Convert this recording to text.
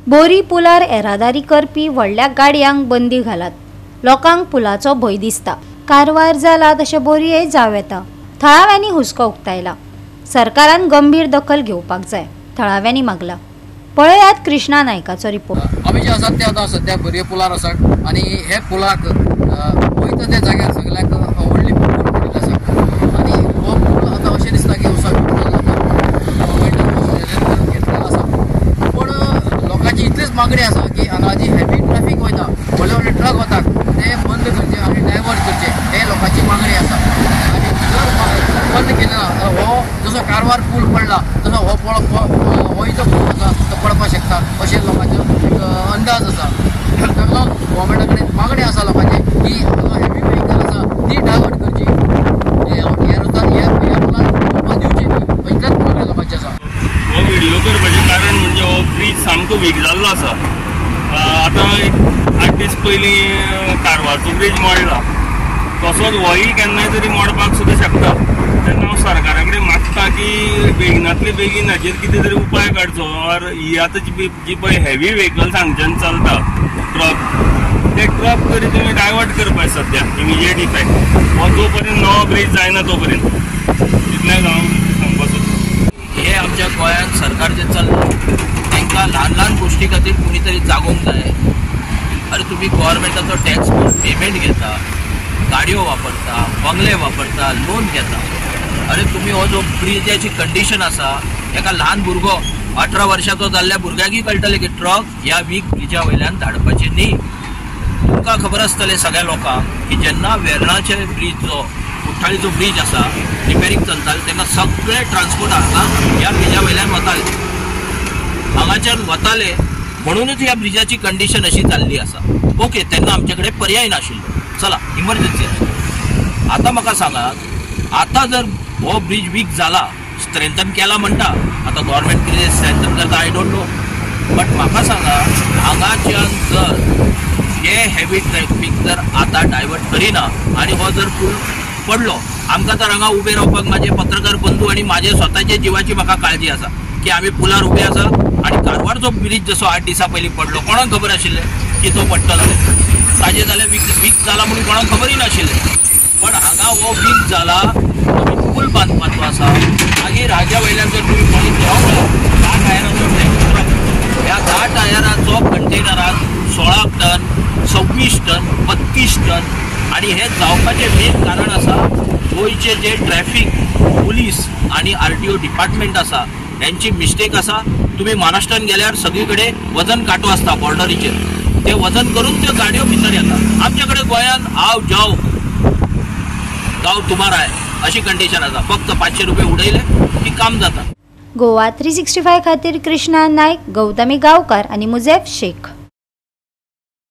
बोरी पुलार येरादारी करपी व्हडल्या गाडयांक बंदी घालात। लोकांक पुलाचो भय दिसता। कारवार जाला तशे बोरये जाव येता। थळाव्यांनी हुस्को उक्तायला। सरकारान गंभीर दखल घेवपाक जाय, थळाव्यांनी मागला। पळयात कृष्णा नायकाचो रिपोर्ट। आमी जे आसात ते आतां सद्या बोरये पुलार आसात आणि हे पुलाक वयता त्या जाग्यार सगळ्याक व्हडली पडलेली आसा आणि हो पूल आतां अशें दिसता की घेतलेलो आसा। पण लोकांची इतलीच मागणी आसा की हांगा जी हेवी ट्रॅफिक वयता, व्हडले व्हडले ट्रक वतात ते बंद करचे आनी डायवर्ट करचे, हे लोकांची मागणी आसा। आनी जर बंद केले ना हो जसो कारवार पूल पडला तसो हो जो पूल आसा तो पडपाक शकता, अशें लोकांचो अंदाज आसा। ताका लागून गव्हर्मेंटा कडेन मागणी आसा लोकांची की हेवी व्हेहिकल आसा ती डायवर्ट करची, ह्या पुलान बंद दिवची न्ही, इतल्याच मागणी लोकांची आसा। हो व्हिडिओ करपाचें कारण म्हणजे हो ब्रीज सामको वीक जाल्लो आसा। आतां 8 दीस पयलीं कारवारचो ब्रीज मोडला, तसोच होय केन्नाय तरी मोडपाक सुद्दां शकता। तेन्ना हांव सरकारा कडेन मागता की बेगिनांतले बेगीन हाचेर कितें तरी उपाय काडचो। ऑर ही आतां जी पळय हेवी व्हेहिकल्स हांगच्यान चलता ट्रक, ते ट्रक तरी तुमी डायवर्ट करपाक सद्या इमिजिएट इफेक्ट, हो जो पर्यंत नवो ब्रीज जायना तो पर्यंत, इतलेंच हांव सांगपाक सोदतां। हे आमच्या गोंयांत सरकार जे चल्लां तांकां ल्हान ल्हान गोश्टी खातीर कोणी तरी जागोवंक जाय। अरे तुमी गव्हर्मेंटाचो टॅक्स पेमेंट घेता, गाडयो वापरता, बंगले वापरता, लोन घेता। अरे तुम्ही हो जो ब्रिजाची कंडिशन आसा एका ल्हान भुरगो 18 वर्षाचो जाल्ल्या भुरग्याकय कळटलें की ट्रक ह्या वीक ब्रिजा वयल्यान धाडपाचे न्ही। तुमकां खबर आसतलें सगळ्या लोकांक की जेन्ना वेर्णाचे ब्रीज जो कुठ्ठाळीचो ब्रीज आसा रिपेरींग चलताले तेन्ना सगळे ट्रान्सपोर्ट हांगा ह्या ब्रिजा वयल्यान वताले, हांगाच्यान वताले म्हणूनच ह्या ब्रिजाची कंडिशन अशी जाल्ली आसा। ओके, तेन्ना आमचे कडेन पर्याय नाशिल्लो, चला इमर्जन्सी आशिल्ली। आतां म्हाका सांगात, आतां जर हो ब्रिज वीक जाला, स्ट्रेंथन केला म्हणटा, आतां गव्हर्मेंट कितें स्ट्रेंथन करता आय डोंट नो, बट म्हाका सांगा हांगाच्यान जर हे हेवी ट्रॅफिक जर आतां डायवर्ट करिना आनी हो जर पूल पडलो, आमकां तर हांगा उबे रावपाक म्हाजे पत्रकार बंधू आनी म्हाजे स्वताचे जिवाची म्हाका काळजी आसा की आमी पुलार उबे आसा आनी कारवारचो ब्रिज जसो 8 दिसां पयलीं पडलो, कोणाक खबर आशिल्लें की तो पडटलो, ताजे जाल्यार वीक जाला म्हणून कोणाक खबरय नाशिल्लें। पण हांगा हो वीक जाला, पूल बांदपाचो आसा, मागीर हाज्या वयल्यान जर तुमी पळोवन घेवंक 10 टायराचो ट्रक, ह्या 10 टायराचो कंटेनराक 16 टन, 26 टन, 32 टन, आणि हे जावपाचें मेन कारण आसा गोंयचे जे ट्रॅफिक पुलीस आणि RTO डिपार्टमेंट आसा यांची मिस्टेक आसा। तुम्ही महाराष्ट्रान गेल्यार सगळीकडे वजन कांटो आसता बॉर्डरीचेर, ते वजन करून त्यो गाडयो भितर येतात। आमच्याकडे गोंयान आव जाव गांव तुमाराय अशी कंडिशन आसा, फक्त 500 रुपये उडयले की काम जाता। गोवा 365 खातीर कृष्णा नायक, गौतमी गांवकार आनी मुजेफ शेख।